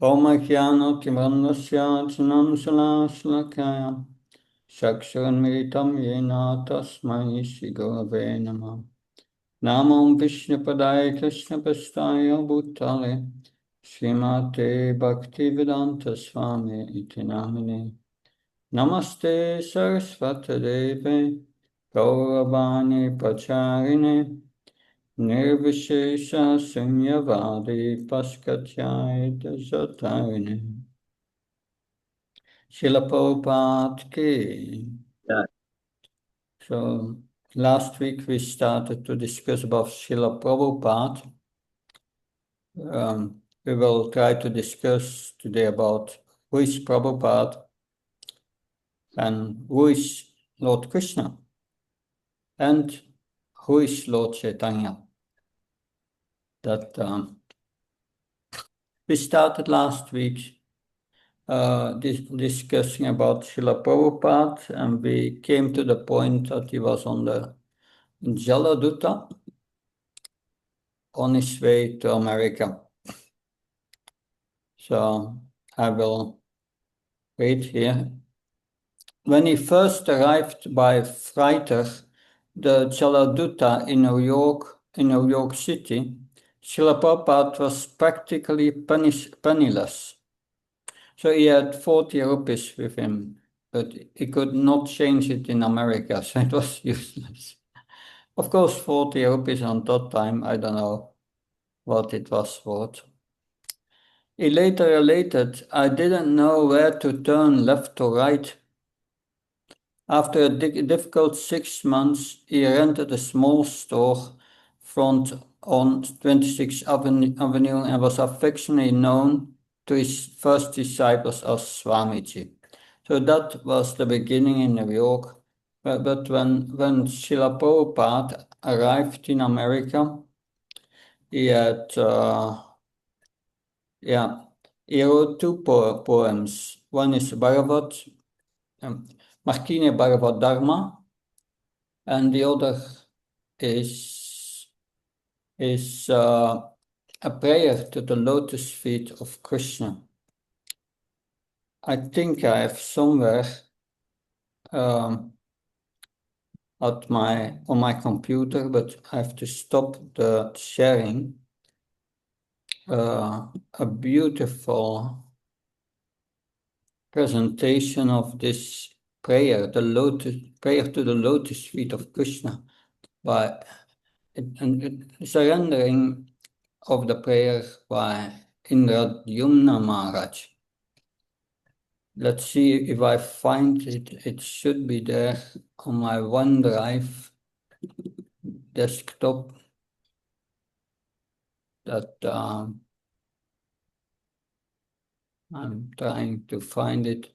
Om Jnana Timrandasya Chinamsala Shlakaya Shaksharanmritam Yena Tasmai Shri Gurave Namah Namam Vishnupadaya Krishna Prasthaya Bhutale Srimate Bhaktivedanta Swami Iti Namine Namaste Saraswata Deve Gauravani Pacharine Nirvishesha Sunyavadi Paskatyayata Satarine Srila Prabhupada ki. Yeah. So last week we started to discuss about Srila Prabhupada. We will try to discuss today about who is Prabhupada and who is Lord Krishna and who is Lord Chaitanya. That we started last week discussing about Srila Prabhupada, and we came to the point that he was on the Jaladuta on his way to America. So I will read here. When he first arrived by freighter, the Jaladuta in New York City, Srila Prabhupada was practically penniless. So he had 40 rupees with him, but he could not change it in America, so it was useless. Of course, 40 rupees on that time, I don't know what it was worth. He later related, I didn't know where to turn left or right. After a difficult 6 months, he rented a small store front on 26th Avenue and was affectionately known to his first disciples as Swamiji. So that was the beginning in New York. But when Srila Prabhupada arrived in America, he had, he wrote two poems. One is Bhagavat, Markine Bhagavat Dharma, and the other is a prayer to the lotus feet of Krishna. I think I have somewhere on my computer, but I have to stop the sharing. A beautiful presentation of this prayer, prayer to the lotus feet of Krishna, by surrendering of the prayer by Indradyumna Maharaj. Let's see if I find it. It should be there on my OneDrive desktop. That I'm trying to find it.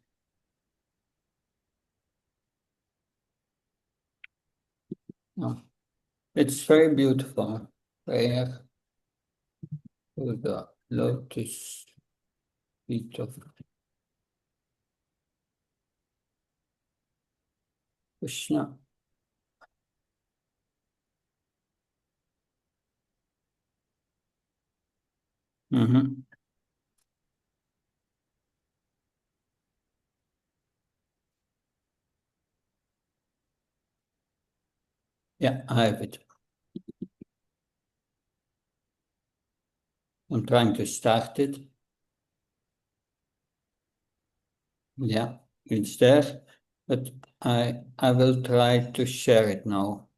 No. It's very beautiful prayer to the lotus feet of Krishna. Yeah, I have it. I'm trying to start it. Yeah, it's there, but I will try to share it now.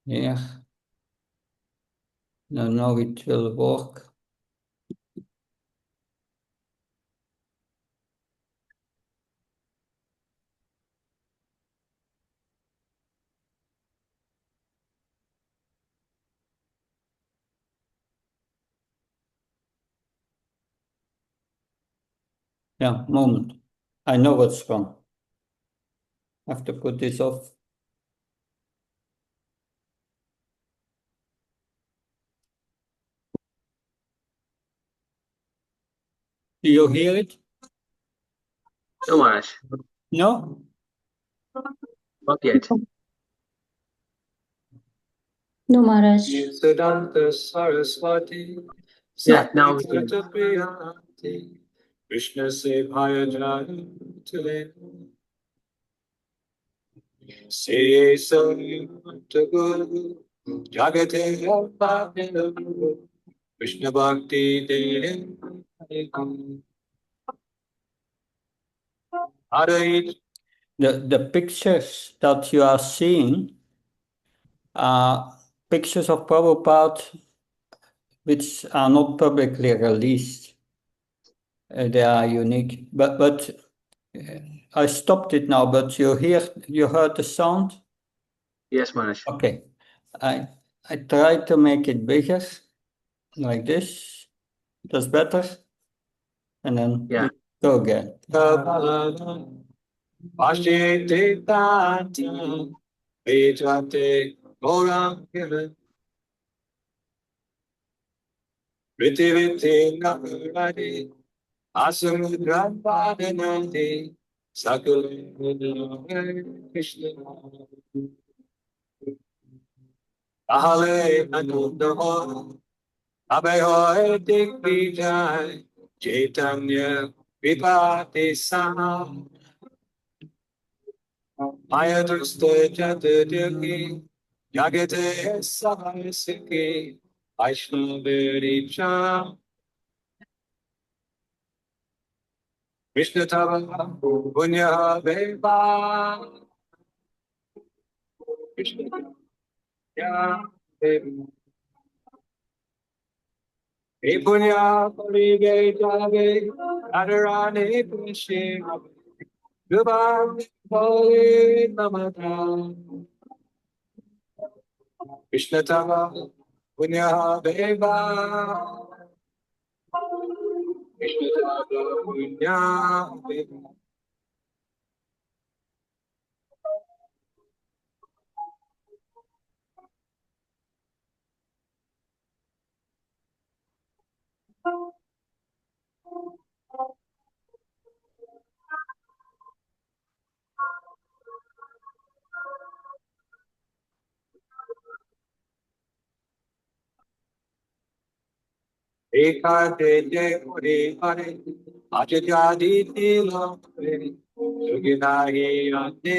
Here. Now it will work. Yeah, moment. I know what's wrong. I have to put this off. Do you hear it? No, Maharaj. No? Not yet. No, Maharaj. Siddhanta Saraswati. Yeah, now we can. Krishna se bhaya jaya tule. Se Santa Guru Jagate Apabhinavu Krishna Bhakti De Hare. The pictures that you are seeing are pictures of Prabhupada which are not publicly released. They are unique. But I stopped it now, but you heard the sound? Yes, Maharaj. Okay. I tried to make it bigger, like this. That's better. And then Yeah. go again. Pashete Tati Vejate Goram Viti Viti Nakaradi Asamudram Padanandi Sakula Krishna Ahale Anundaho Abhayo Dik Vijay Chaitanya Vipati Sama Maya Dusta Jatadiki Yagate Sahasiki Vaishnaviricha Krishna Tava Punya Veva Krishna Tava E Punya Parige Jave Adarani Pushi Gubam Poli Namata Krishna Tava Punya Veva Krishna Tava Punya Veva Ekate de Hare Hare Ajajadi Tila Hare Yoginahi Ate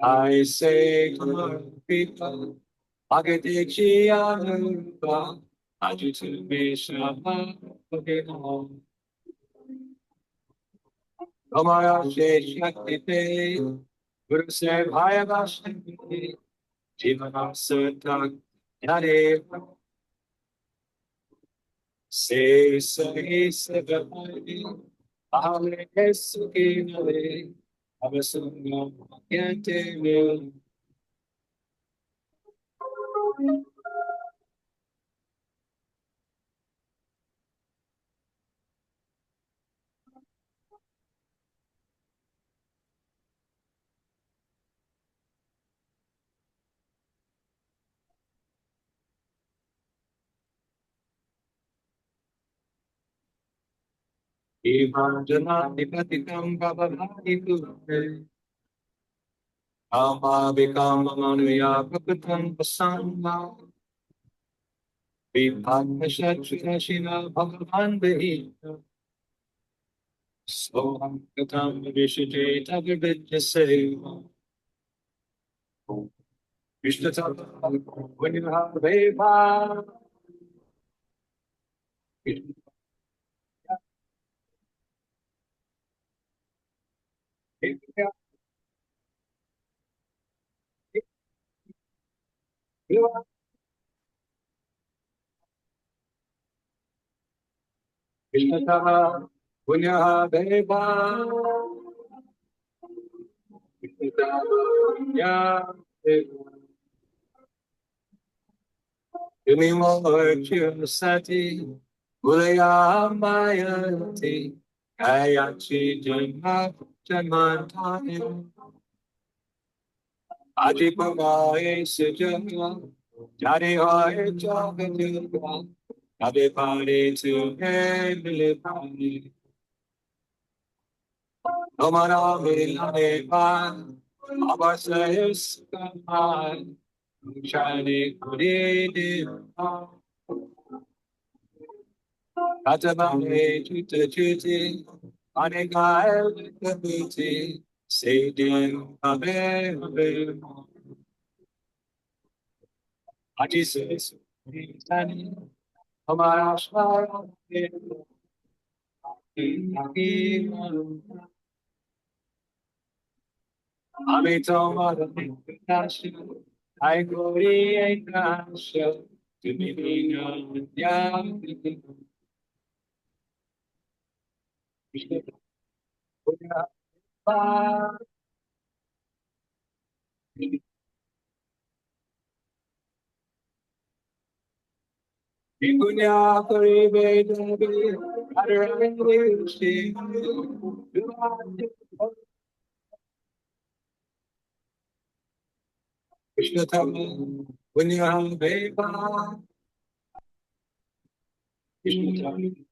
I say Kumar Pita Agadechi Anupa Ajutu Vishama Pagina Kamara She Shakti Te Guru Se Bhaya Vashti Jivana Satak Yare Se Sai Savai Ale Sukinale Avasanga Yante Vil Evanjana Nipatikam Bhavani Kure Ama Vikam Manuya Kapitan Pasamba Vipakashachurashina Bhagavan Behi Soham Katam Vishite Tagarbhidya Seva Krishna Tata when you have Veva Krishna Tata when you have Veva Krishna Tata Yumi Sati Ulaya Mayati Kayachi Janma Janmantani Adipamaye Sijama Jari Hoye Jagajuga Abipari to Hemilipani Nomara Milane Pan Abasayas Kaman, Chani Kudidi, Katabane Chutachuti, Anegai Kabuti, Sadin Abe Abe, Aji says, Tani, Amarashvara, Amitoma, I glory and Nasha, to me, Krishna Tama, when you have Beba, Krishna Tama.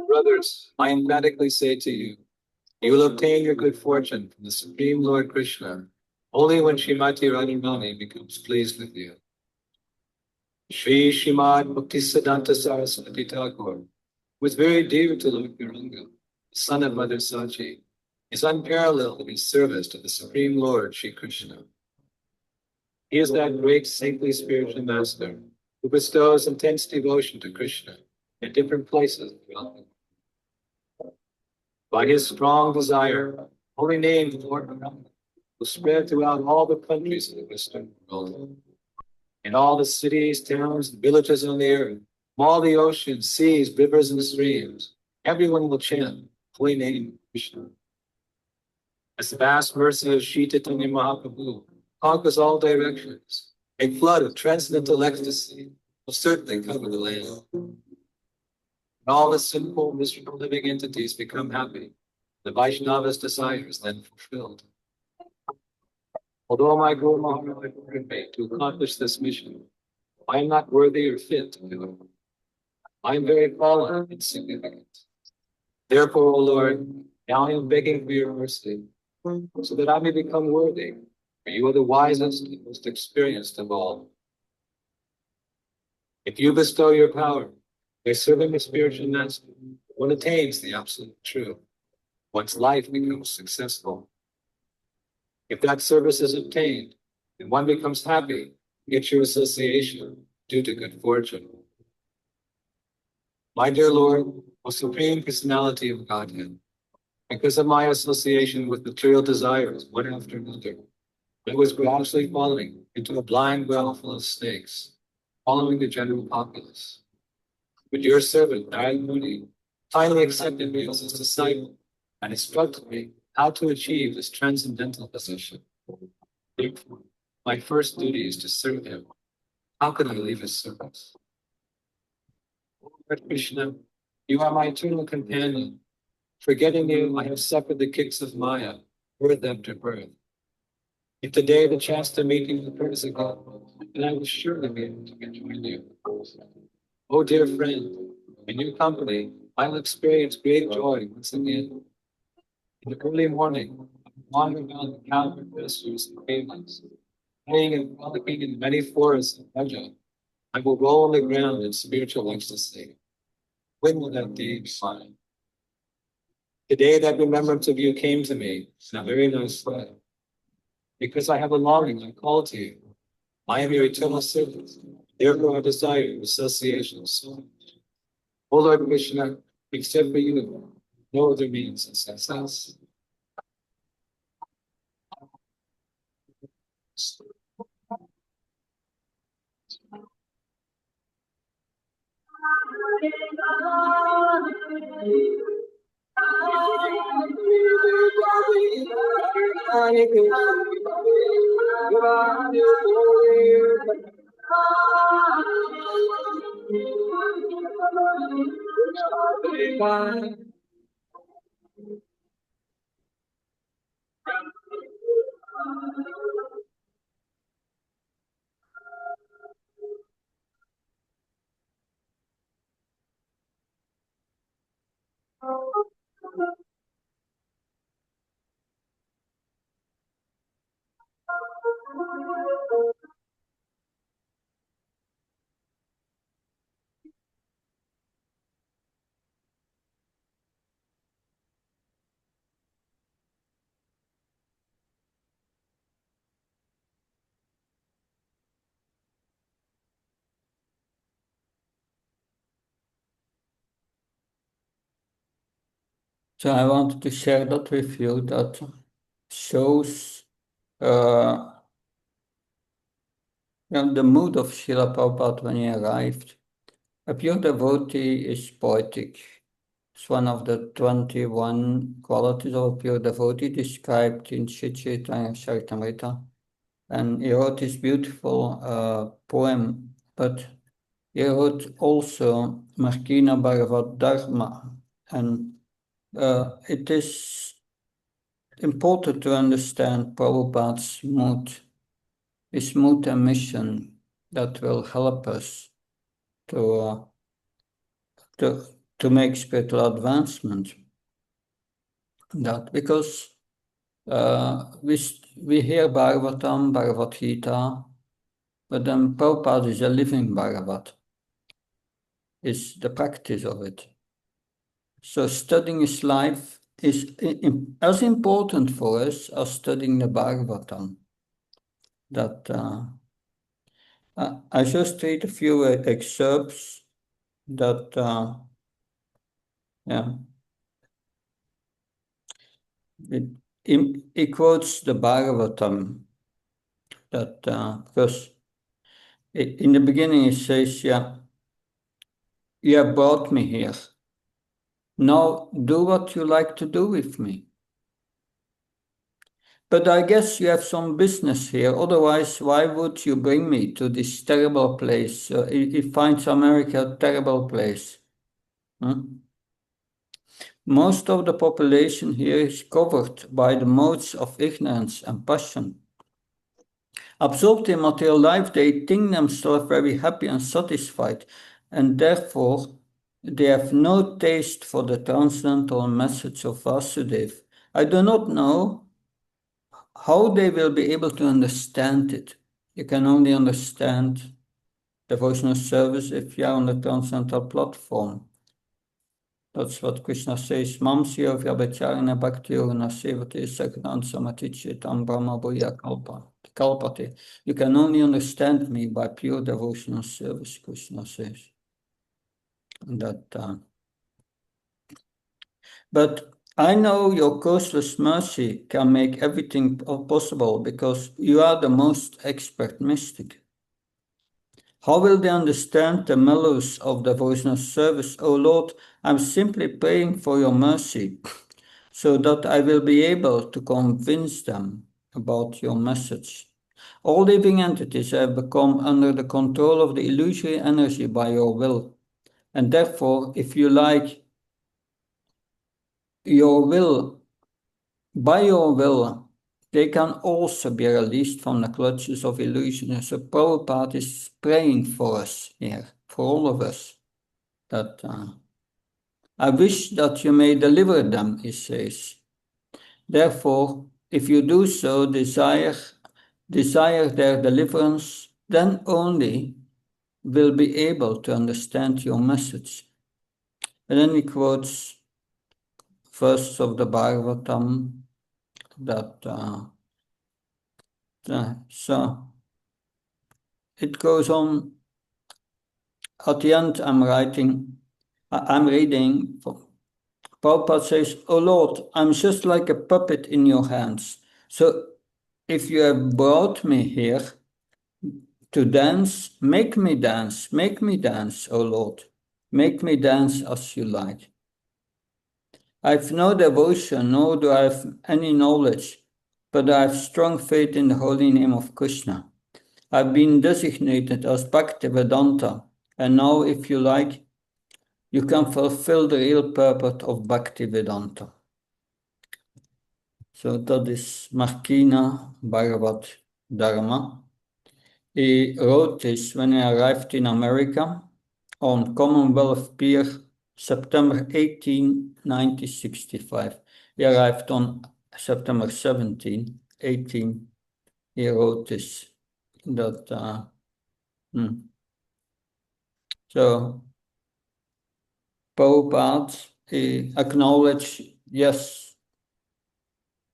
Brothers, I emphatically say to you, you will obtain your good fortune from the Supreme Lord Krishna only when Srimati Radharani becomes pleased with you. Shri Srimad Bhaktisiddhanta Saraswati Thakur was very dear to Lord Gauranga, the son of Mother Sachi, is unparalleled in his service to the Supreme Lord Shri Krishna. He is that great saintly spiritual master who bestows intense devotion to Krishna in different places throughout the world. By his strong desire, holy name of Lord Gauranga will spread throughout all the countries of the Western world. In all the cities, towns, and villages on the earth, from all the oceans, seas, rivers, and streams, everyone will chant holy name of Krishna. As the vast mercy of Shri Chaitanya Mahaprabhu conquers all directions, a flood of transcendental ecstasy will certainly cover the land. And all the sinful, miserable living entities become happy. The Vaishnava's desire is then fulfilled. Although my Guru Maharaj ordered me to accomplish this mission, I am not worthy or fit to do it. I am very fallen and insignificant. Therefore, O Lord, now I am begging for your mercy, so that I may become worthy, for you are the wisest and most experienced of all. If you bestow your power by serving the spiritual master, one attains the absolute truth. One's life becomes successful. If that service is obtained, then one becomes happy, gets your association due to good fortune. My dear Lord, O Supreme Personality of Godhead, because of my association with material desires one after another, I was gradually falling into a blind well full of snakes, following the general populace. But your servant, Narayana Muni, finally accepted me as his disciple and instructed me how to achieve this transcendental position. Therefore, my first duty is to serve him. How can I leave his service? Lord Krishna, you are my eternal companion. Forgetting you, I have suffered the kicks of Maya, birth after birth. If today the chance to meet you occurs again, then I will surely be able to rejoin you. Oh, dear friend, in your company, I will experience great joy once again. In the early morning, I will wander around the cavern pastures and caves, playing and frolicking in many forests of Raja. I will roll on the ground in spiritual ecstasy. When will that day be mine? Today that remembrance of you came to me in a very nice way. Because I have a longing, I call to you. I am your eternal servant. Therefore I desire your association so much. O Lord Krishna, except for you, no other means of success. So I wanted to share that with you. That shows the mood of Srila Prabhupada when he arrived. A pure devotee is poetic. It's one of the 21 qualities of a pure devotee described in Sri Chaitanya Charitamrita. And he wrote this beautiful poem, but he wrote also Markina Bhagavat Dharma. And it is important to understand Prabhupada's mood, his mood and mission that will help us to make spiritual advancement. That because we hear Bhagavatam, Bhagavad Gita, but then Prabhupada is a living Bhagavat. It's the practice of it. So studying his life is as important for us as studying the Bhagavatam. That I just read a few excerpts that he quotes the Bhagavatam that because in the beginning he says, you have brought me here. Now do what you like to do with me. But I guess you have some business here, otherwise why would you bring me to this terrible place? He finds America a terrible place. Most of the population here is covered by the modes of ignorance and passion. Absorbed in material life, they think themselves very happy and satisfied, and therefore they have no taste for the transcendental message of Vasudeva. I do not know how they will be able to understand it. You can only understand devotional service if you are on the transcendental platform. That's what Krishna says. Mamsya vyabhacharana bhakti yogana sevate sakran samatichitam brahma bhuya kalpate. You can only understand me by pure devotional service, Krishna says. But I know your causeless mercy can make everything possible because you are the most expert mystic. How will they understand the mellows of devotional service? O Lord, I'm simply praying for your mercy so that I will be able to convince them about your message. All living entities have become under the control of the illusory energy by your will. And therefore, if you like, by your will, they can also be released from the clutches of illusion. So Prabhupada is praying for us here, for all of us, that I wish that you may deliver them, he says. Therefore, if you do so, desire their deliverance, then only will be able to understand your message. And then he quotes verses of the Bhagavatam that so it goes on. At the end, I'm reading. Prabhupada says, "O Lord, I'm just like a puppet in your hands. So if you have brought me here to dance, make me dance, O Lord. Make me dance as you like. I have no devotion, nor do I have any knowledge. but I have strong faith in the holy name of Krishna. I've been designated as Bhaktivedanta, and now, if you like, you can fulfill the real purpose of Bhaktivedanta. So that is Markina Bhagavat Dharma. He wrote this when he arrived in America on Commonwealth Pier, September 18, 1965. He arrived on September 17, 18. He wrote this. So Prabhupada, he acknowledged, yes,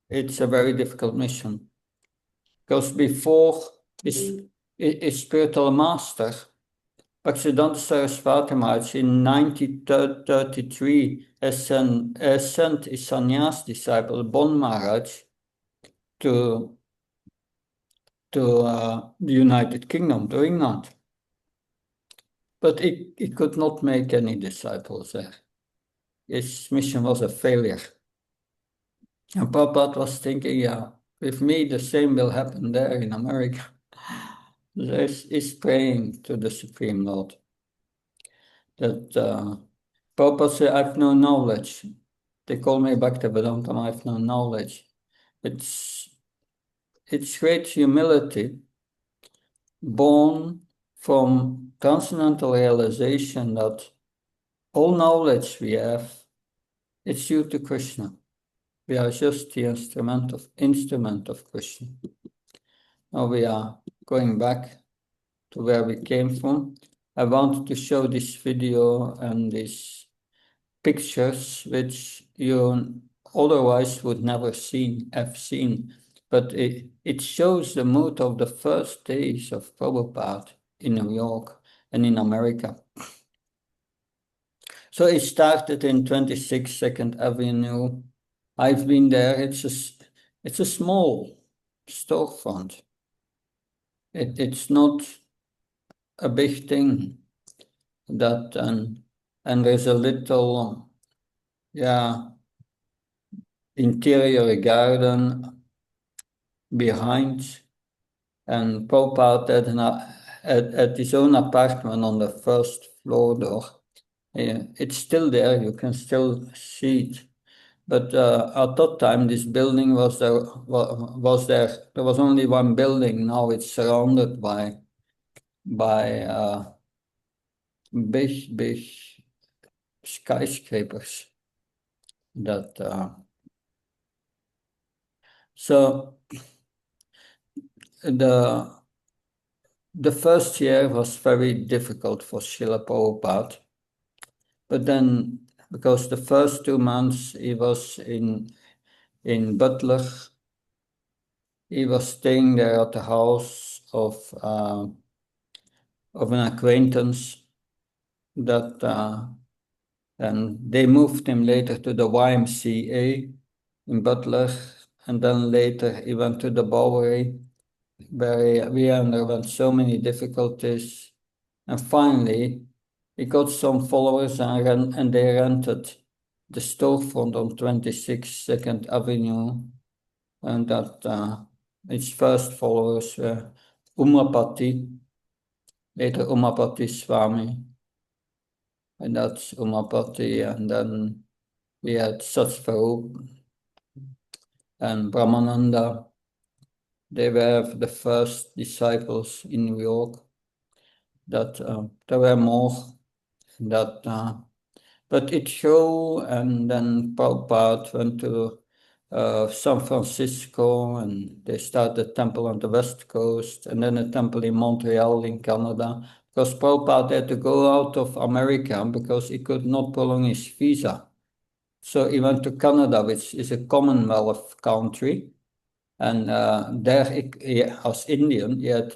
it's a very difficult mission. Because before his spiritual master, Bhaktisiddhanta Saraswati Maharaj, in 1933, sent his sannyas disciple, Bon Maharaj, to the United Kingdom, to England. But he could not make any disciples there. His mission was a failure. And Prabhupada was thinking, yeah, with me the same will happen there in America. He's praying to the Supreme Lord that Prabhupada said, I have no knowledge. They call me Bhaktivedanta, I have no knowledge. It's great humility born from transcendental realization that all knowledge we have, it's due to Krishna. We are just the instrument of Krishna. Now we are going back to where we came from. I wanted to show this video and these pictures which you otherwise would never have seen. But it shows the mood of the first days of Prabhupada in New York and in America. So it started in 26 2nd Avenue. I've been there. It's a small storefront. It's not a big thing. And there's a little, interior garden behind, and Prabhupada at his own apartment on the first floor door. It's still there, you can still see it. But at that time, this building was there. There was only one building. Now it's surrounded by big skyscrapers. So the first year was very difficult for Srila Prabhupada. But then, because the first 2 months he was in Butler, he was staying there at the house of an acquaintance and they moved him later to the YMCA in Butler, and then later he went to the Bowery, where we underwent so many difficulties, and finally he got some followers and they rented the storefront on 26 2nd Avenue, and that its first followers were Umapati, later Umapati Swami, and that's Umapati, and then we had Satsvarup and Brahmananda. They were the first disciples in New York. That there were more but it showed, and then Prabhupada went to San Francisco, and they started a temple on the West Coast, and then a temple in Montreal in Canada, because Prabhupada had to go out of America because he could not prolong his visa. So he went to Canada, which is a Commonwealth country, and there, as Indian, he had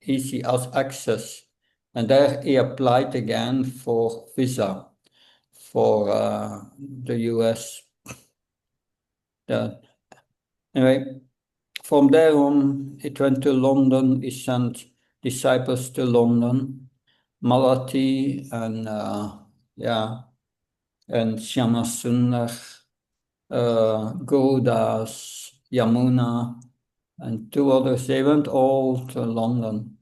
easy access, and there he applied again for visa for the US. Anyway, from there on, it went to London. He sent disciples to London, Malati and Shyamasundar, Gaudas, Yamuna, and two others. They went all to London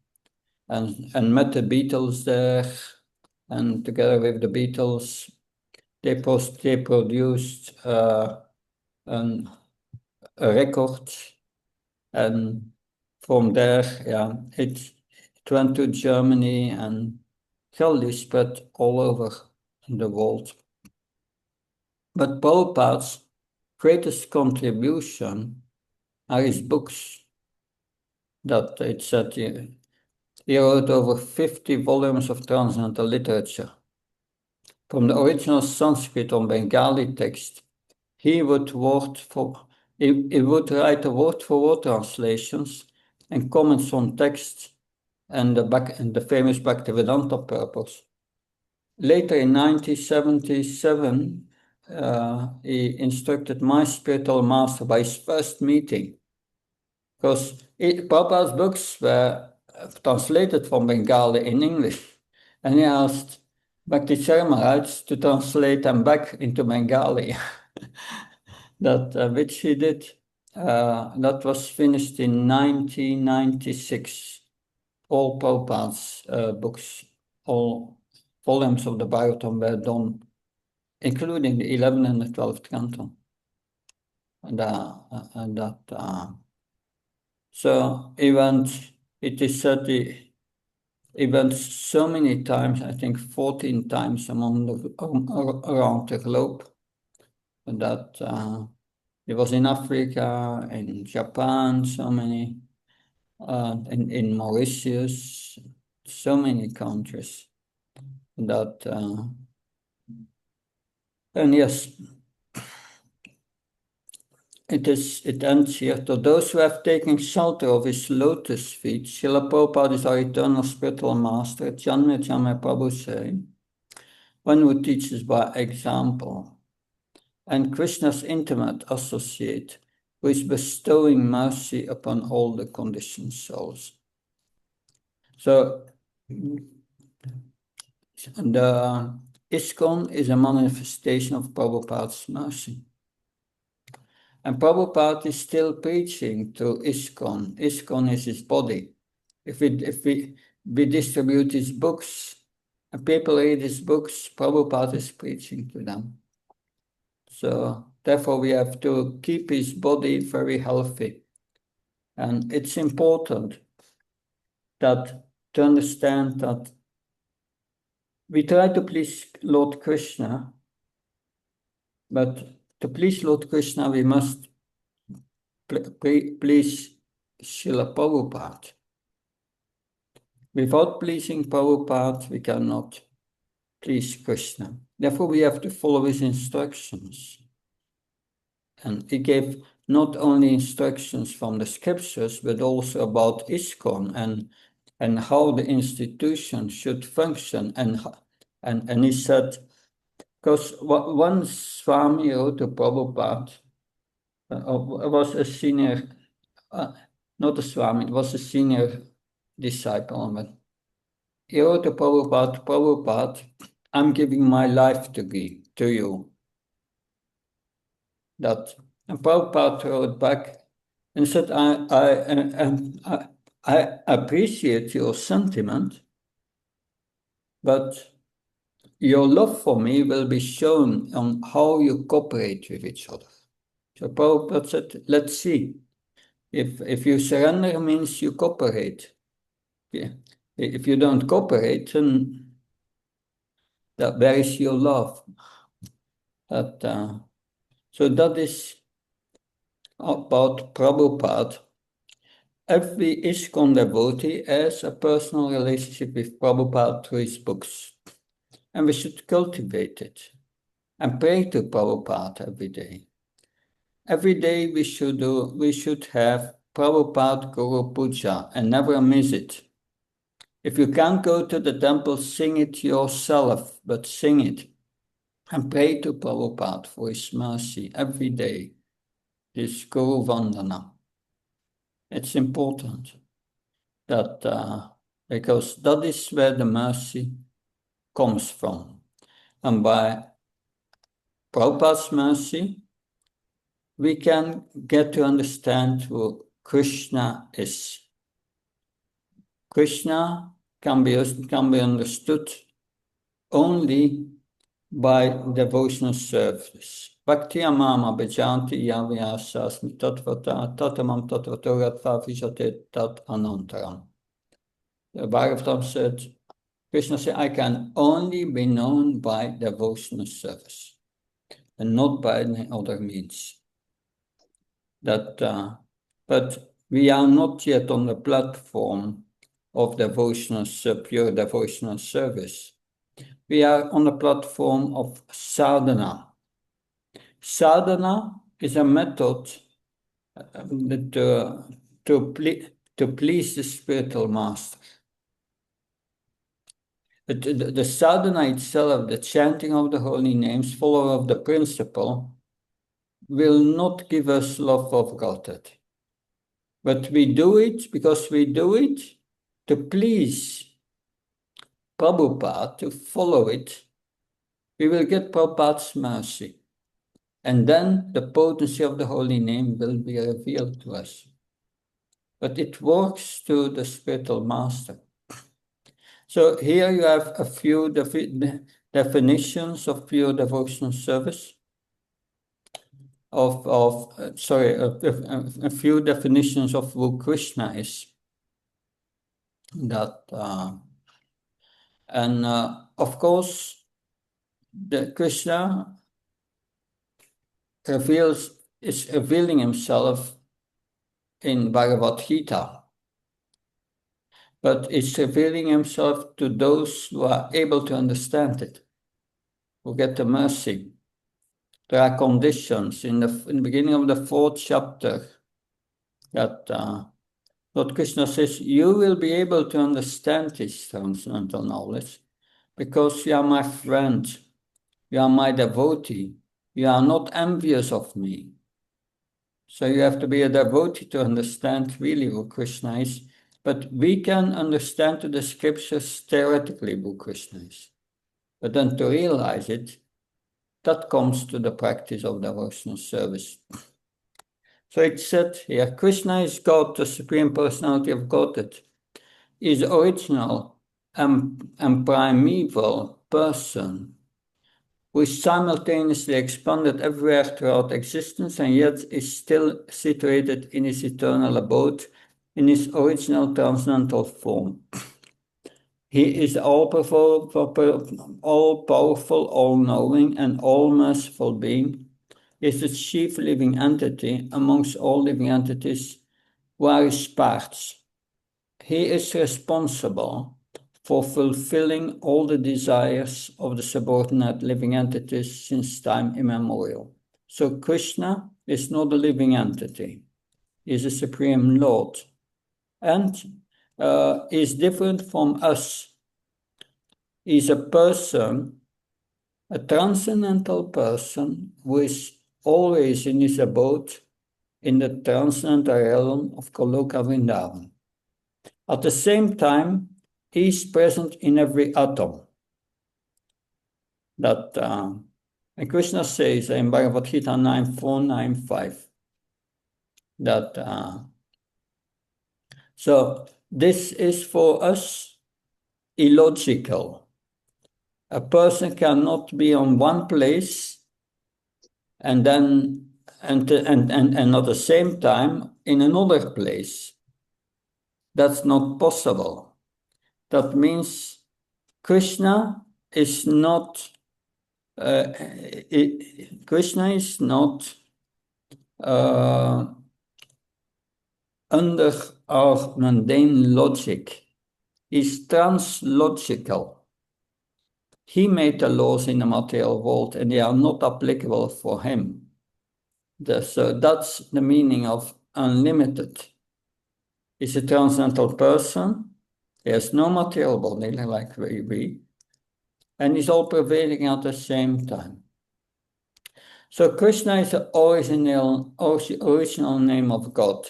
and met the Beatles there. And together with the Beatles, they produced a record. And from there, it went to Germany and gradually spread all over the world. But Prabhupada's greatest contribution are his books. That it said he wrote over 50 volumes of transcendental literature. From the original Sanskrit or Bengali text, he would write word-for-word translations and comments on text and the famous Bhaktivedanta purpose. Later in 1977, he instructed my spiritual master by his first meeting, because Prabhupada's books were translated from Bengali in English, and he asked Bhakti Maharaj to translate them back into Bengali, which he did. That was finished in 1996. All Prabhupada's books, all volumes of the Bhagavatam were done, including the 11th and the 12th canto. So it is said he went so many times, I think 14 times around the globe, that he was in Africa, in Japan, so many, in Mauritius, so many countries. And yes, it ends here. To those who have taken shelter of his lotus feet, Srila Prabhupada is our eternal spiritual master. Janma Janma Prabhu say, one who teaches by example, and Krishna's intimate associate, who is bestowing mercy upon all the conditioned souls. So, the ISKCON is a manifestation of Prabhupada's mercy. And Prabhupada is still preaching to ISKCON. ISKCON is his body. If we distribute his books and people read his books, Prabhupada is preaching to them. So therefore we have to keep his body very healthy. And it's important to understand that we try to please Lord Krishna, but to please Lord Krishna, we must please Srila Prabhupada. Without pleasing Prabhupada, we cannot please Krishna. Therefore, we have to follow his instructions. And he gave not only instructions from the scriptures, but also about ISKCON and how the institution should function. And he said, because one Swami wrote to Prabhupada, was a senior, not a Swami, it was a senior disciple. But he wrote to Prabhupada, I'm giving my life to you. And Prabhupada wrote back and said, I appreciate your sentiment, but your love for me will be shown on how you cooperate with each other. So Prabhupada said, let's see. If you surrender means you cooperate. If you don't cooperate, then where is your love? So that is about Prabhupada. Every ISKCON devotee has a personal relationship with Prabhupada through his books. And we should cultivate it and pray to Prabhupada every day. Every day we should have Prabhupada Guru Puja and never miss it. If you can't go to the temple, sing it yourself, but sing it. And pray to Prabhupada for his mercy every day. This Guru Vandana. It's important that because that is where the mercy comes from. And by Prabhupada's mercy, we can get to understand who Krishna is. Krishna can be understood only by devotional service. Bhakti amama bhajanti yavyasasmi tatvata tatamam tatvatoratva vijate tat anantaram. The Bhagavatam said, Krishna said, I can only be known by devotional service and not by any other means. But we are not yet on the platform of pure devotional service. We are on the platform of sadhana. Sadhana is a method to please the spiritual master. The sadhana itself, the chanting of the holy names, follower of the principle, will not give us love of Godhead. But we do it because we do it to please Prabhupada, to follow it. We will get Prabhupada's mercy. And then the potency of the holy name will be revealed to us. But it works to the spiritual master. So here you have a few definitions of pure devotional service. A few definitions of who Krishna is. Of course, the Krishna is revealing himself in Bhagavad Gita, but it's revealing himself to those who are able to understand it, who get the mercy. There are conditions in the beginning of the 4th chapter that Lord Krishna says, you will be able to understand this transcendental knowledge because you are my friend, you are my devotee, you are not envious of me. So you have to be a devotee to understand really who Krishna is. But we can understand the scriptures theoretically who Krishna is. But then to realize it, that comes to the practice of devotional service. So it said here, Krishna is God, the Supreme Personality of Godhead. He is original and primeval person who is simultaneously expanded everywhere throughout existence and yet is still situated in his eternal abode in his original transcendental form. He is all-powerful, all-knowing, and all-merciful being. He is the chief living entity amongst all living entities who are his parts. He is responsible for fulfilling all the desires of the subordinate living entities since time immemorial. So Krishna is not a living entity. He is a Supreme Lord. And is different from us. He's a person, a transcendental person who is always in his abode in the transcendental realm of Goloka Vrindavan. At the same time, he is present in every atom. And Krishna says in Bhagavad Gita 9.495 that so this is for us illogical. A person cannot be on one place and then and at the same time in another place. That's not possible. That means Krishna is not Krishna is not under our mundane logic. He's translogical. He made the laws in the material world and they are not applicable for him. So that's the meaning of unlimited. He's a transcendental person. He has no material body like we. And he's all prevailing at the same time. So Krishna is the original name of God.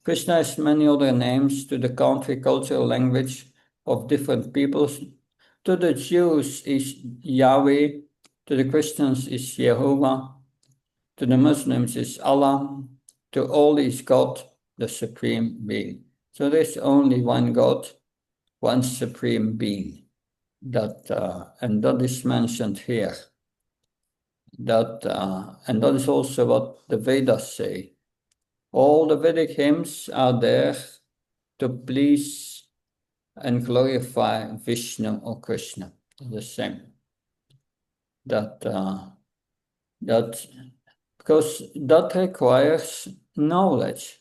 Krishna has many other names to the country, cultural language of different peoples. To the Jews is Yahweh, to the Christians is Jehovah, to to the Muslims is Allah, to all is God, the Supreme Being. So there's only one God, one Supreme Being. And that is mentioned here. And that is also what the Vedas say. All the Vedic hymns are there to please and glorify Vishnu or Krishna. The same. Because that requires knowledge.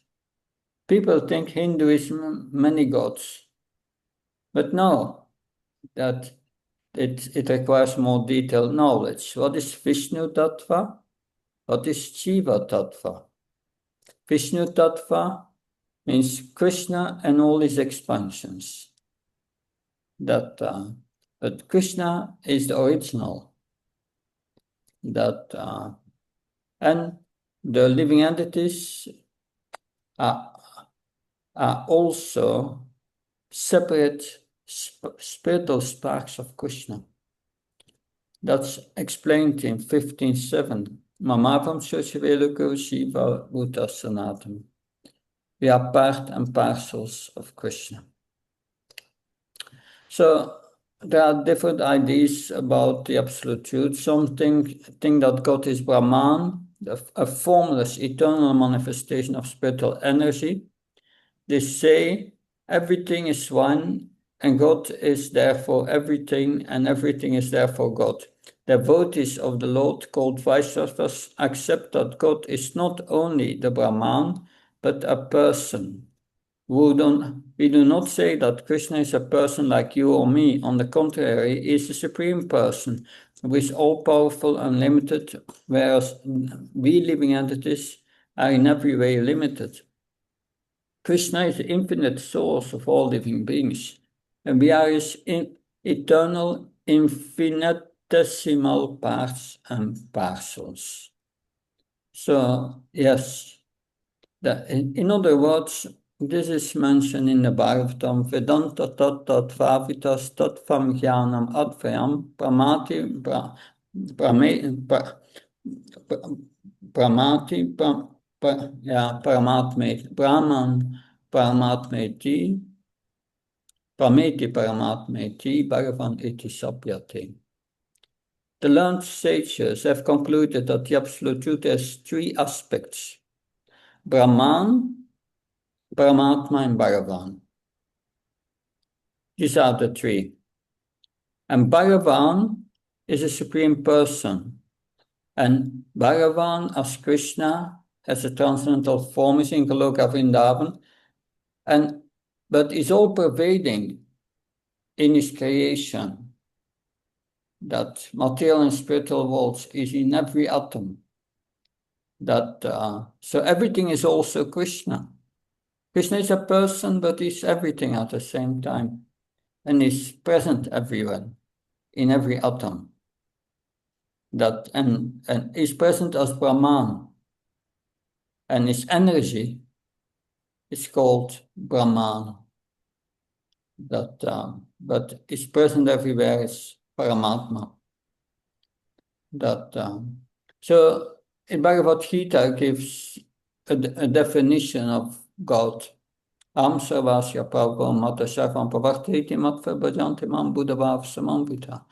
People think Hinduism many gods, but no, that it requires more detailed knowledge. What is Vishnu Tattva? What is Shiva Tattva? Vishnu Tattva means Krishna and all his expansions. But Krishna is the original. And the living entities are also separate spiritual sparks of Krishna. That's explained in 15.7. Mamavam Shoshiveluku Shiva Bhuta Sanatam. We are part and parcels of Krishna. So there are different ideas about the absolute truth. Some think that God is Brahman, a formless, eternal manifestation of spiritual energy. They say everything is one, and God is therefore everything, and everything is therefore God. Devotees of the Lord, called Vaishnavas, accept that God is not only the Brahman, but a person. We do not say that Krishna is a person like you or me. On the contrary, he is the supreme person, who is all-powerful, unlimited, whereas we living entities are in every way limited. Krishna is the infinite source of all living beings, and we are his eternal, infinitesimal parts and parcels. So, yes, in other words, this is mentioned in the Bhagavatam, Vedanta tat vavitas tatvam jnanam advayam pramati Brahman Paramatmeti Prameti Paramatmeti Bhagavan iti sapyate. The learned sages have concluded that the absolute truth has three aspects: Brahman, Paramatma, and Bhagavan. These are the three. And Bhagavan is a supreme person. And Bhagavan as Krishna, as a transcendental form, is in Goloka Vrindavan, but is all pervading in his creation. That material and spiritual worlds is in every atom. So everything is also Krishna. Krishna is a person, but he's everything at the same time. And he's present everywhere, in every atom. And he's present as Brahman. And his energy is called Brahman. But is present everywhere is Paramatma. So in Bhagavad Gita gives a definition of God. Am sarvasya prabhu mata sarvam pravarteti matva bhajanti mam buddhavav samamvita.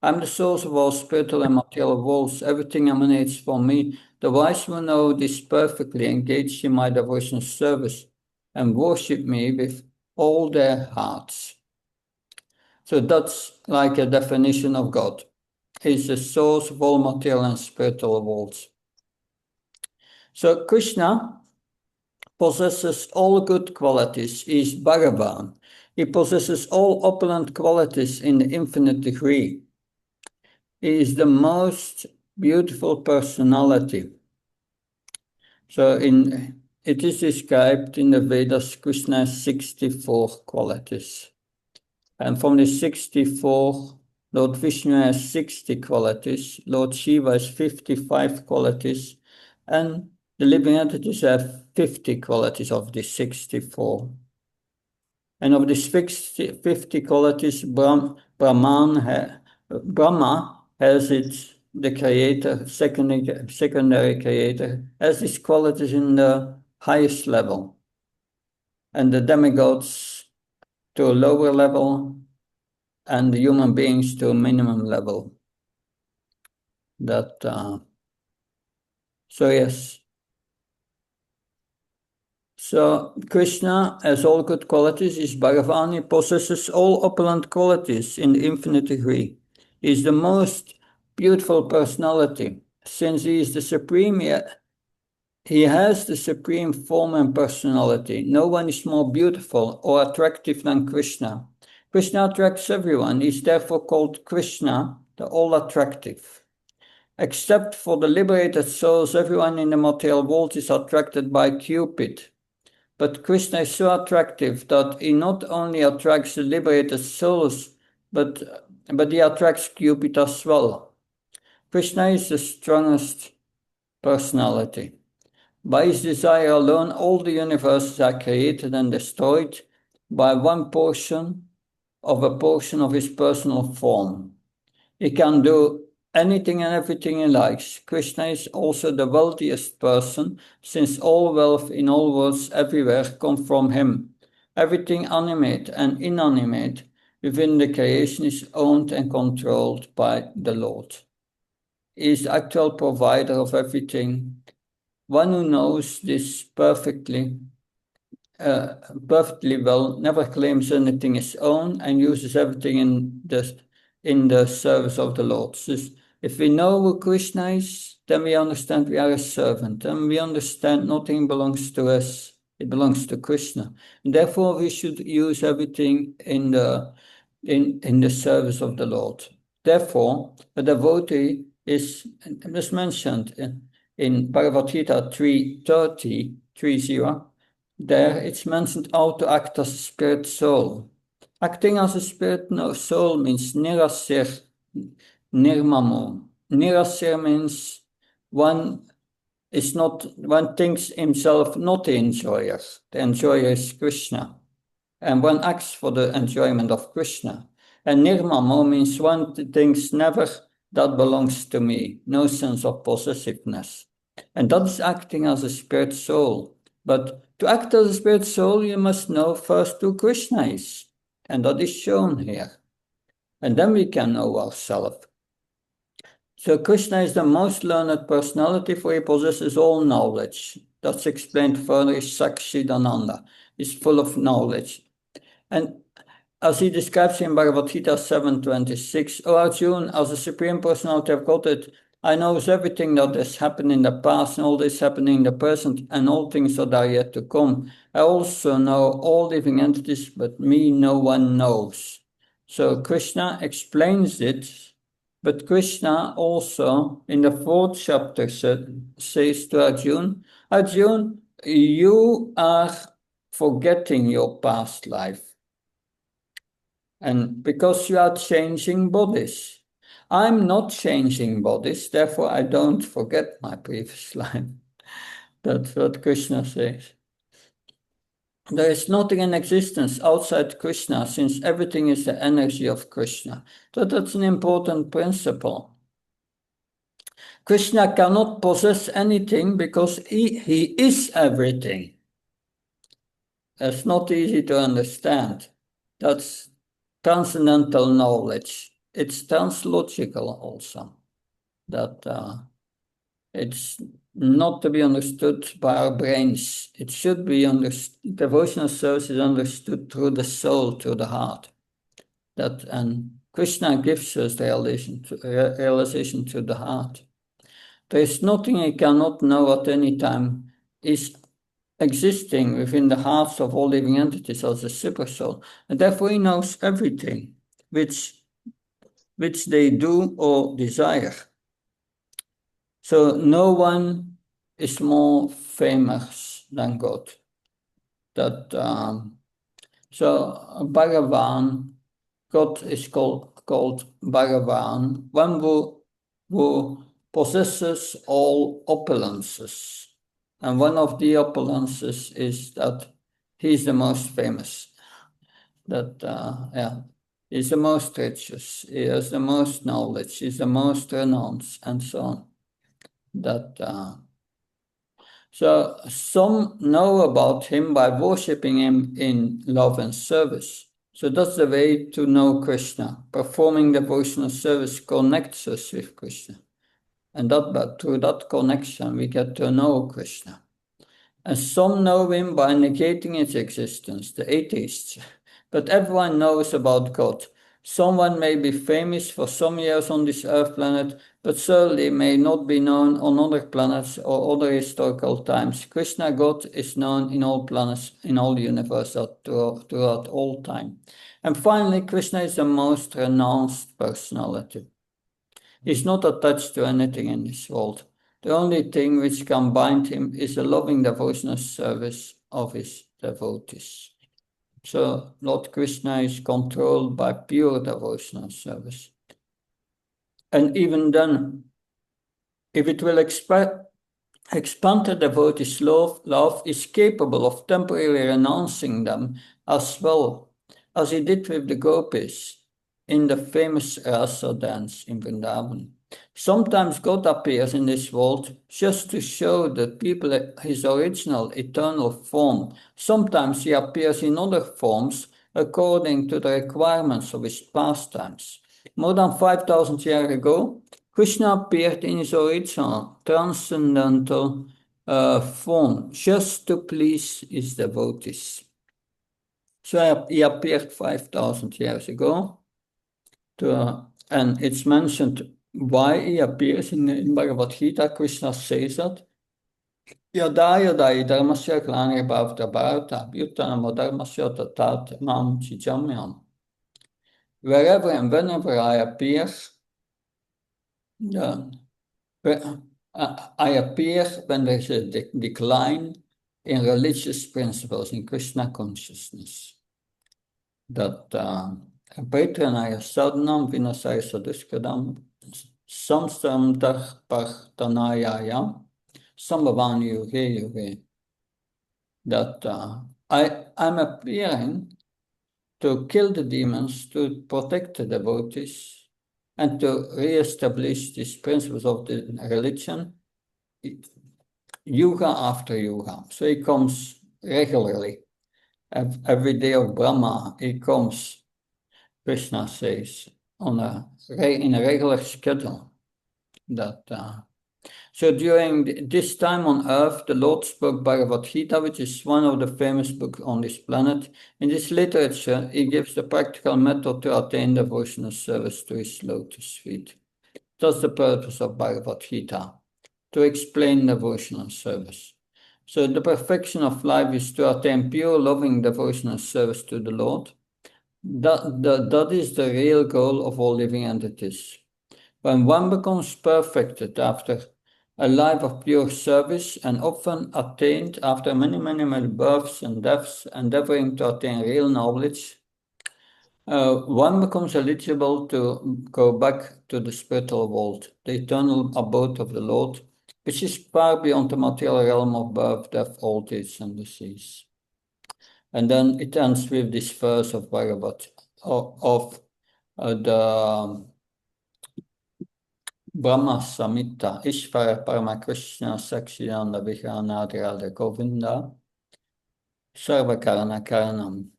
I'm the source of all spiritual and material worlds. Everything emanates from me. The wise will know this perfectly, engage in my devotion service, and worship me with all their hearts. So that's like a definition of God. He's the source of all material and spiritual worlds. So Krishna possesses all good qualities. He is Bhagavan. He possesses all opulent qualities in the infinite degree. He is the most beautiful personality. So it is described in the Vedas, Krishna has 64 qualities. And from the 64, Lord Vishnu has 60 qualities, Lord Shiva has 55 qualities, and the living entities have 50 qualities of the 64. And of these 50 qualities, Brahma has its the creator, secondary creator, has these qualities in the highest level, and the demigods to a lower level, and the human beings to a minimum level. So yes. So Krishna has all good qualities. Is Bhagavan. He possesses all opulent qualities in the infinite degree. He is the most beautiful personality. Since he is the supreme, he has the supreme form and personality. No one is more beautiful or attractive than Krishna. Krishna attracts everyone. He is therefore called Krishna, the all-attractive. Except for the liberated souls, everyone in the material world is attracted by Cupid. But Krishna is so attractive that he not only attracts the liberated souls, but he attracts Cupid as well. Krishna is the strongest personality. By his desire alone, all the universes are created and destroyed by one portion of his personal form. He can do anything and everything he likes. Krishna is also the wealthiest person, since all wealth in all worlds everywhere come from him. Everything animate and inanimate within the creation is owned and controlled by the Lord. He is the actual provider of everything. One who knows this perfectly well never claims anything his own and uses everything in the service of the Lord. So if we know who Krishna is, then we understand we are a servant, and we understand nothing belongs to us, it belongs to Krishna. And therefore we should use everything in the service of the Lord. Therefore, a devotee is, as mentioned in Bhagavad Gita 3:30, there it's mentioned how to act as a spirit soul. Acting as a spirit soul means nirasir, nirmamo. Nirasir means one thinks himself not the enjoyer. The enjoyer is Krishna. And one acts for the enjoyment of Krishna. And nirmamo means one thinks never that belongs to me, no sense of possessiveness. And that is acting as a spirit soul. But to act as a spirit soul, you must know first who Krishna is. And that is shown here. And then we can know ourselves. So Krishna is the most learned personality, for he possesses all knowledge. That's explained further in Sakshidananda. He's full of knowledge. And as he describes in Bhagavad Gita 7:26, O Arjuna, as the Supreme Personality of Godhead, I know everything that has happened in the past and all this happening in the present and all things that are yet to come. I also know all living entities, but me no one knows. So Krishna explains it, but Krishna also in the 4th chapter says to Arjuna, Arjuna, you are forgetting your past life. And because you are changing bodies. I'm not changing bodies, therefore I don't forget my previous life. That's what Krishna says. There is nothing in existence outside Krishna, since everything is the energy of Krishna. So that's an important principle. Krishna cannot possess anything because he is everything. That's not easy to understand. That's transcendental knowledge. It's translogical also. That it's not to be understood by our brains. It should be understood. Devotional service is understood through the soul, through the heart. And Krishna gives us the realization through the heart. There is nothing he cannot know at any time. Is existing within the hearts of all living entities as a super soul, and therefore he knows everything which they do or desire. So no one is more famous than God. So Bhagavan, God is called Bhagavan, one who possesses all opulences. And one of the opulences is that he is the most famous. He's the most richest, he has the most knowledge, he's the most renowned, and so on. So some know about him by worshipping him in love and service. So that's the way to know Krishna. Performing devotional service connects us with Krishna. And through that connection, we get to know Krishna. And some know him by negating his existence, the atheists. But everyone knows about God. Someone may be famous for some years on this earth planet, but certainly may not be known on other planets or other historical times. Krishna, God, is known in all planets, in all universes, throughout all time. And finally, Krishna is the most renounced personality. He's not attached to anything in this world. The only thing which can bind him is the loving devotional service of his devotees. So Lord Krishna is controlled by pure devotional service. And even then, if it will expand the devotees' love is capable of temporarily renouncing them as well, as he did with the gopis in the famous rasa dance in Vrindavan. Sometimes God appears in this world just to show the people his original eternal form. Sometimes he appears in other forms according to the requirements of his pastimes. More than 5,000 years ago, Krishna appeared in his original transcendental form just to please his devotees. So he appeared 5,000 years ago, and it's mentioned why he appears in Bhagavad Gita. Krishna says that Yada yada dharmasya glanir bhavta bharata bhutanam dharmasya tatat mam chijamyam. Wherever and whenever I appear, I appear when there's a decline in religious principles, in Krishna consciousness. That Paitranaya sadnam vinasaya saduskadam samstam darpartanayaya sambhavani yuge yuge. That I'm appearing to kill the demons, to protect the devotees, and to re-establish these principles of the religion, yuga after yuga. So he comes regularly. Every day of Brahma, he comes, Krishna says, in a regular schedule. So during this time on earth, the Lord spoke Bhagavad Gita, which is one of the famous books on this planet. In this literature, he gives the practical method to attain devotional service to his lotus feet. That's the purpose of Bhagavad Gita, to explain devotional service. So the perfection of life is to attain pure, loving devotional service to the Lord. That is the real goal of all living entities. When one becomes perfected after a life of pure service, and often attained after many, many, many births and deaths, endeavoring to attain real knowledge, one becomes eligible to go back to the spiritual world, the eternal abode of the Lord, which is far beyond the material realm of birth, death, old age, and disease. And then it ends with this verse of Bhagavad, of the Brahma Samhita, Ishvara Parama Krishna Sakshinanda Viharanadhirada Govinda Sarvakarana Karanam.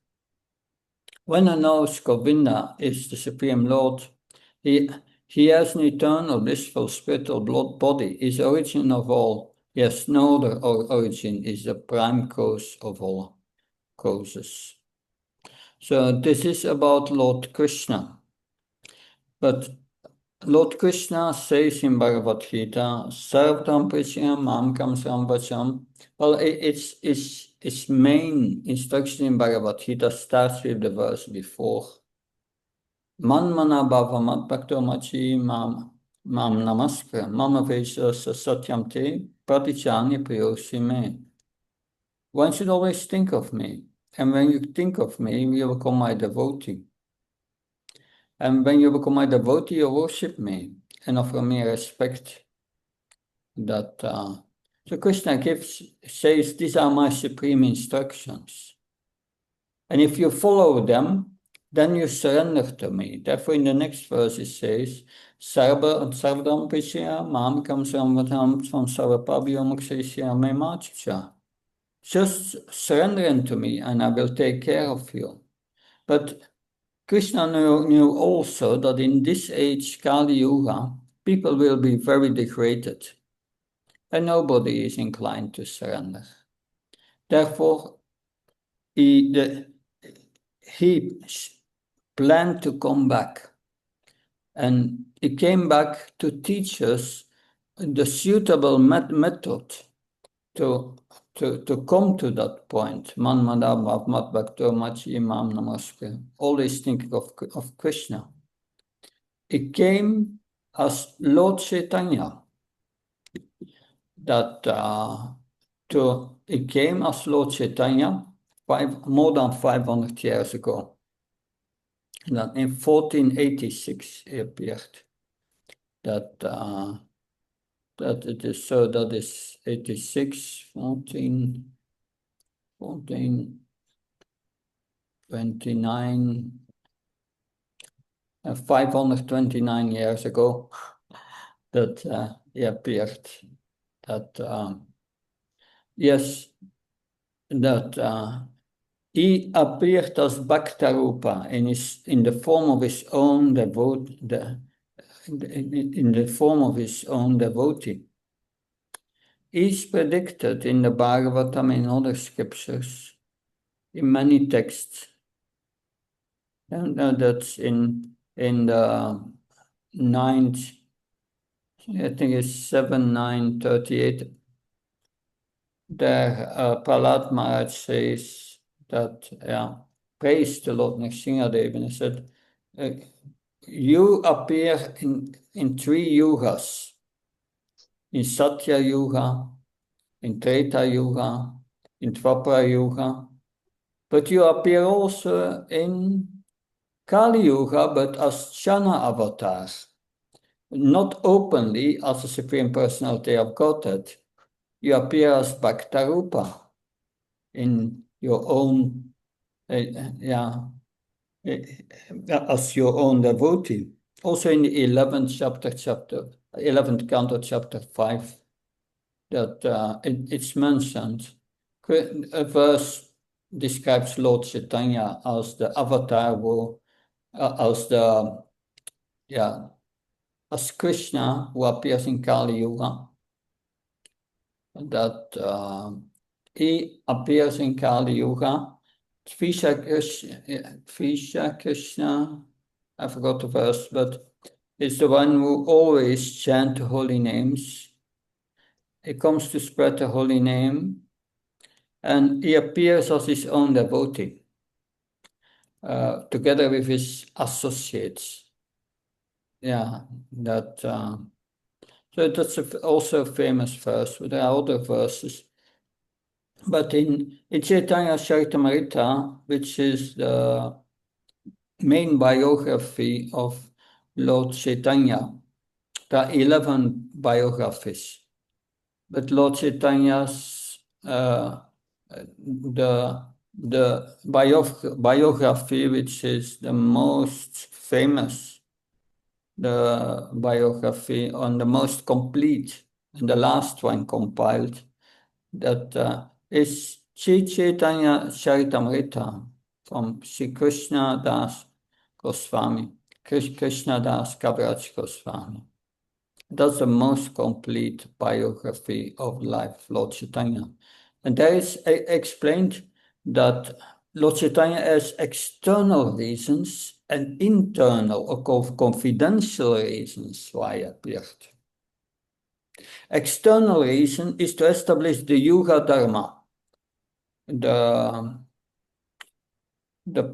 When one knows Govinda is the Supreme Lord, he has an eternal blissful spiritual body, is the origin of all. He has no other origin, is the prime cause of all causes. So this is about Lord Krishna. But Lord Krishna says in Bhagavad Gita, Sarvtam Prishya Mamkam Sambhacham. Well, its main instruction in Bhagavad Gita starts with the verse before. Manmana bhava mat bhakto machi mam namaskar mama vesha satyam te pratichani priyoshi me. One should always think of me. And when you think of me, you become my devotee. And when you become my devotee, you worship me and offer me respect. So Krishna says, these are my supreme instructions. And if you follow them, then you surrender to me. Therefore, in the next verse it says, Sarvadam Pishya Mamkam Samvatam Svam Sarvapabhyomukshishya Me Machicha. Just surrender unto me and I will take care of you. But Krishna knew also that in this age, Kali Yuga, people will be very degraded and nobody is inclined to surrender. Therefore, he planned to come back, and he came back to teach us the suitable method to come to that point. Man madam mat bhakto machi imam namaskar. Always think of Krishna. He came as Lord Chaitanya. He came as Lord Chaitanya more than 500 years ago. That in 1486 he appeared. That it is so. That is 86, 14, 29, 529 years ago that he appeared. Yes, that he appeared as Bhakta Rupa in the form of his own in the form of his own devotee. Is predicted in the Bhagavatam and other scriptures, in many texts. And that's in the 9th, I think it's 7-9-38. There, Prahlad Maharaj says that, praise the Lord Nrsimhadev, and he said, you appear in 3 yugas, in Satya Yuga, in Treta Yuga, in Dwapara Yuga, but you appear also in Kali Yuga, but as Chana avatar, not openly as the Supreme Personality of Godhead. You appear as Bhakta Rupa in your own, as your own devotee. Also in the 11th canto, chapter 5, that it's mentioned. A verse describes Lord Chaitanya as the avatar, as Krishna who appears in Kali Yuga. That he appears in Kali Yuga. Tvisha Krishna, I forgot the verse, but it's the one who always chants holy names. He comes to spread the holy name, and he appears as his own devotee, together with his associates. So that's also a famous verse. There are other verses. But in Chaitanya Charitamrita, which is the main biography of Lord Chaitanya, there are 11 biographies. But Lord Chaitanya's the biography which is the most famous, the biography on the most complete, and the last one compiled, that is Sri Chaitanya Charitamrita from Sri Krishna Das Goswami, Krishna Das Kaviraj Goswami. That's the most complete biography of life of Lord Chaitanya. And there is explained that Lord Chaitanya has external reasons and internal or confidential reasons why he appeared. External reason is to establish the Yuga Dharma, the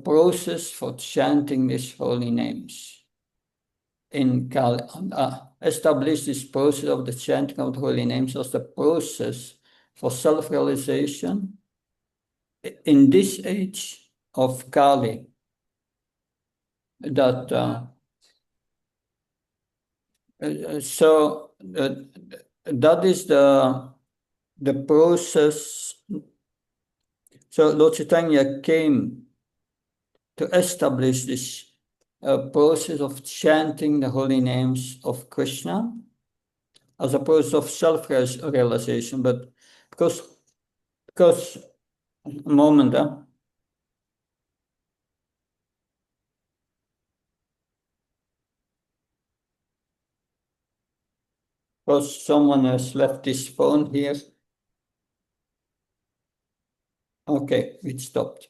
process for chanting these holy names. Establish this process of the chanting of the holy names as the process for self-realization in this age of Kali. That is the process. So Lord Chaitanya came to establish this process of chanting the holy names of Krishna as a process of self-realization. But because a moment, because someone has left his phone here. Okay, it stopped.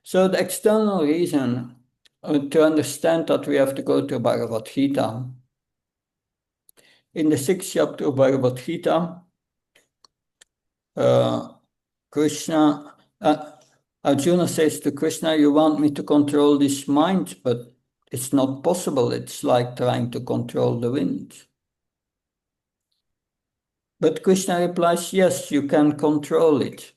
So the external reason to understand that we have to go to Bhagavad Gita. In the 6th chapter of Bhagavad Gita, Krishna, Arjuna says to Krishna, you want me to control this mind, but it's not possible. It's like trying to control the wind. But Krishna replies, yes, you can control it.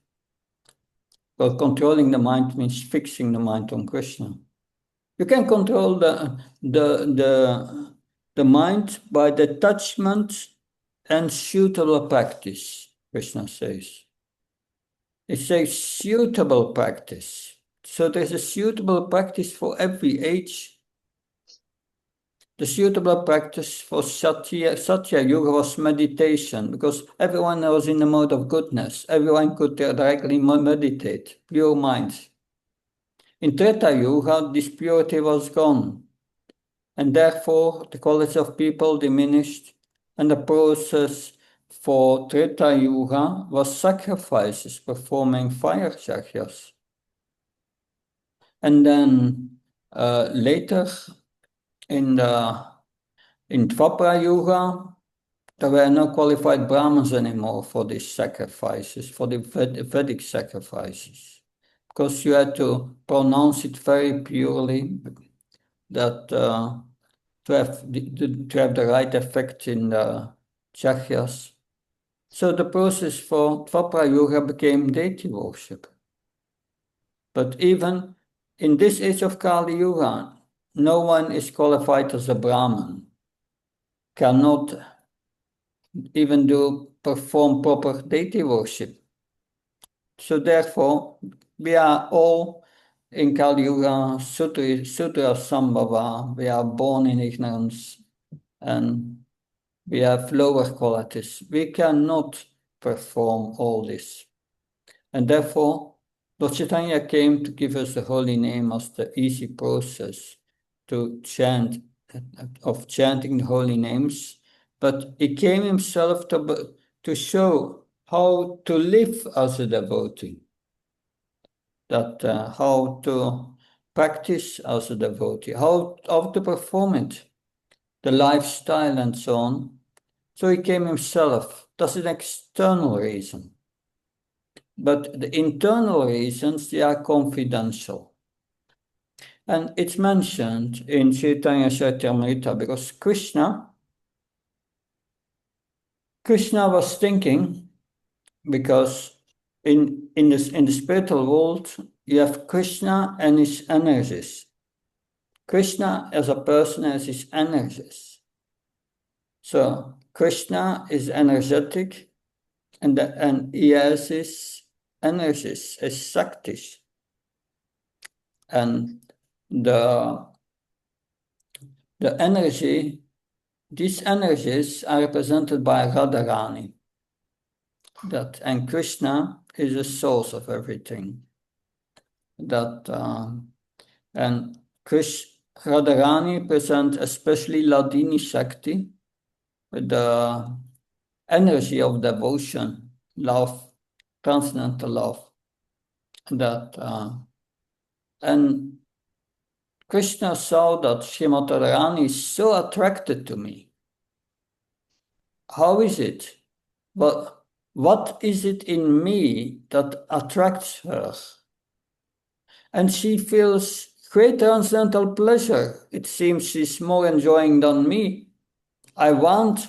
Well, controlling the mind means fixing the mind on Krishna. You can control the mind by detachment and suitable practice, Krishna says. It says suitable practice. So there's a suitable practice for every age. The suitable practice for Satya Yuga was meditation, because everyone was in the mode of goodness. Everyone could directly meditate, pure minds. In Treta Yuga, this purity was gone, and therefore the quality of people diminished, and the process for Treta Yuga was sacrifices, performing fire yajnas. And then later in Dvapara Yuga, there were no qualified Brahmins anymore for these sacrifices, for the Vedic sacrifices, because you had to pronounce it very purely, that to have the right effect in the yajnas. So the process for Dvapara Yuga became deity worship. But even in this age of Kali Yuga, no one is qualified as a Brahmin, cannot even perform proper deity worship. So therefore, we are all in Kali Yuga, Sutra Sambhava, we are born in ignorance, and we have lower qualities. We cannot perform all this. And therefore, Lord Chaitanya came to give us the holy name as the easy process to chanting the holy names. But he came himself to show how to live as a devotee, how to practice as a devotee, how to perform it, the lifestyle and so on. So he came himself. That's an external reason. But the internal reasons, they are confidential. And it's mentioned in Chaitanya Charitamrita because Krishna was thinking, because in the spiritual world, you have Krishna and his energies. Krishna as a person has his energies. So Krishna is energetic, and he has his energies, his shaktis. And these energies are represented by Radharani. And Krishna is the source of everything. And Radharani presents especially Ladini Shakti, with the energy of devotion, love, transcendental love. And Krishna saw that Srimati Radharani is so attracted to me. How is it? What is it in me that attracts her? And she feels great transcendental pleasure. It seems she's more enjoying than me. I want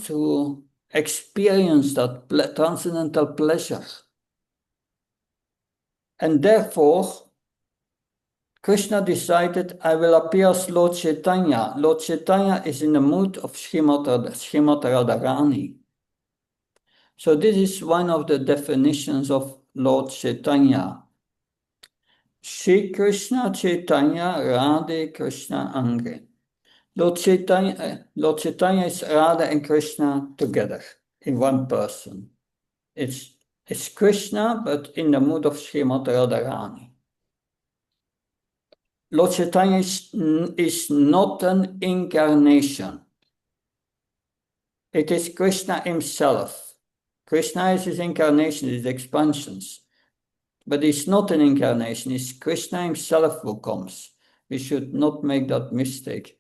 to experience that transcendental pleasure. And therefore, Krishna decided, I will appear as Lord Chaitanya. Lord Chaitanya is in the mood of Srimati Radharani. So this is one of the definitions of Lord Chaitanya. Shri Krishna Chaitanya, Radhe Krishna Angre. Lord Chaitanya is Radha and Krishna together in one person. It's Krishna, but in the mood of Srimad Radharani. Lord Chaitanya is not an incarnation. It is Krishna himself. Krishna is his incarnation, his expansions. But it's not an incarnation, it's Krishna himself who comes. We should not make that mistake.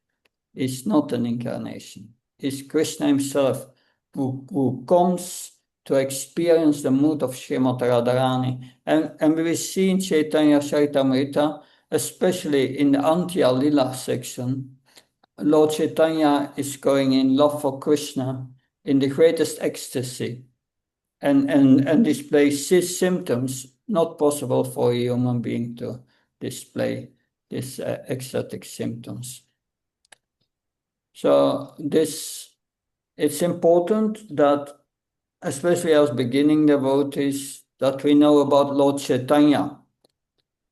It's not an incarnation. It's Krishna himself who comes to experience the mood of Srimad Radharani. And we will see in Chaitanya Charitamrita, especially in the Antya Lila section, Lord Chaitanya is going in love for Krishna in the greatest ecstasy and displays his symptoms not possible for a human being to display these ecstatic symptoms. So it's important that, especially as beginning devotees, that we know about Lord Chaitanya.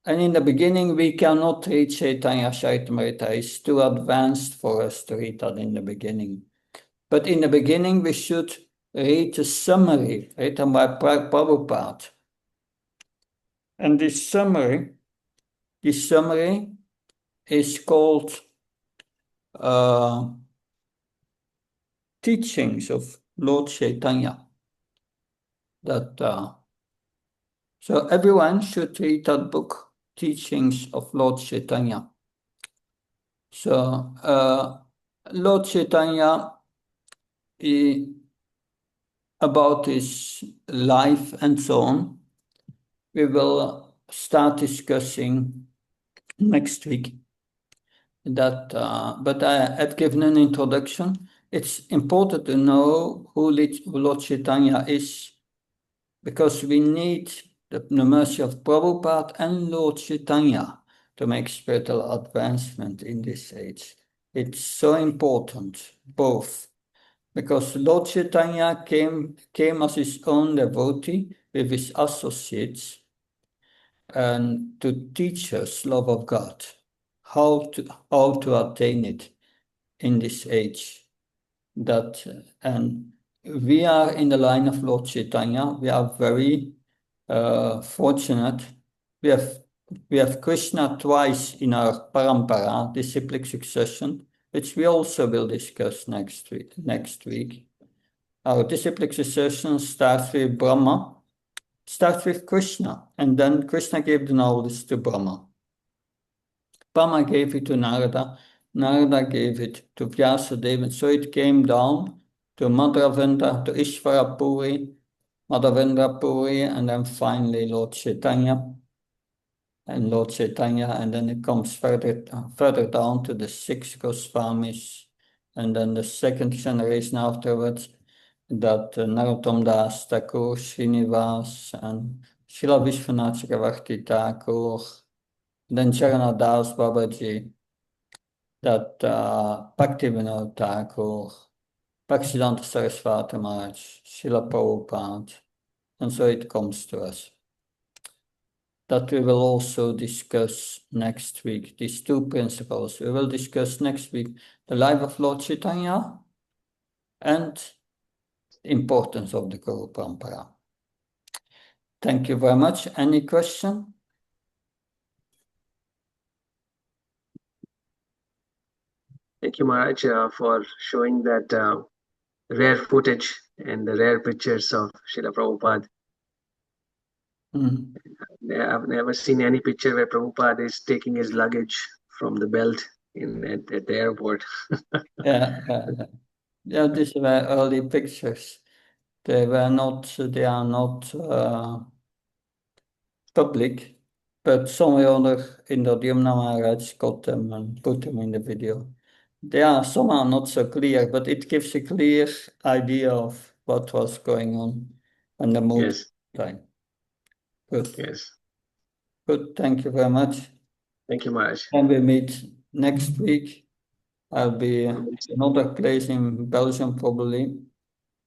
And in the beginning, we cannot read Chaitanya Charitamrita. It's too advanced for us to read that in the beginning. But in the beginning, we should read the summary written by Prabhupada. And this summary is called Teachings of Lord Chaitanya. So everyone should read that book, Teachings of Lord Chaitanya. So Lord Chaitanya, about his life and so on, we will start discussing next week. But I have given an introduction. It's important to know who Lord Chaitanya is, because we need the mercy of Prabhupada and Lord Chaitanya to make spiritual advancement in this age. It's so important, both, because Lord Chaitanya came as his own devotee with his associates and to teach us love of God, how to attain it in this age. And we are in the line of Lord Chaitanya. We are very fortunate. We have Krishna twice in our parampara, disciplic succession, which we also will discuss next week. Our disciplic succession starts with Brahma, starts with Krishna, and then Krishna gave the knowledge to Brahma. Brahma gave it to Narada, Narada gave it to Vyasadeva, so it came down to Madhavendra, to Ishvara Puri, Madhavendra Puri, and then finally Lord Chaitanya. And Lord Chaitanya, and then it comes further down to the 6 Goswamis, and then the second generation afterwards, that Narottam Das Thakur, Srinivas, and Srila Vishwanath Chakravarti Thakur, then Charana Das Babaji, that Bhaktivinoda Thakur, Bhaktisiddhanta Saraswati Maharaj, Srila Prabhupada, and so it comes to us. That we will also discuss next week, these two principles. We will discuss next week the life of Lord Chaitanya and the importance of the Guru Parampara. Thank you very much. Any question? Thank you, Maharaj, for showing that rare footage and the rare pictures of Srila Prabhupada. I've never seen any picture where Prabhupada is taking his luggage from the belt at the airport. Yeah, these were early pictures. They are not public, but somewhere or other Indradhyumna Maharaj got them and put them in the video. They are somehow not so clear, but it gives a clear idea of what was going on and the mood time. Good. Yes. Good. Thank you very much. Thank you, Maharaj. And we meet next week. I'll be in another place in Belgium probably.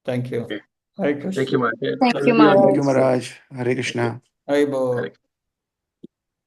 Thank you. Okay. Hare Krishna. Thank you, Maharaj. Thank you, Maharaj. Thank you, Maharaj. Hare Krishna. Hare Bo.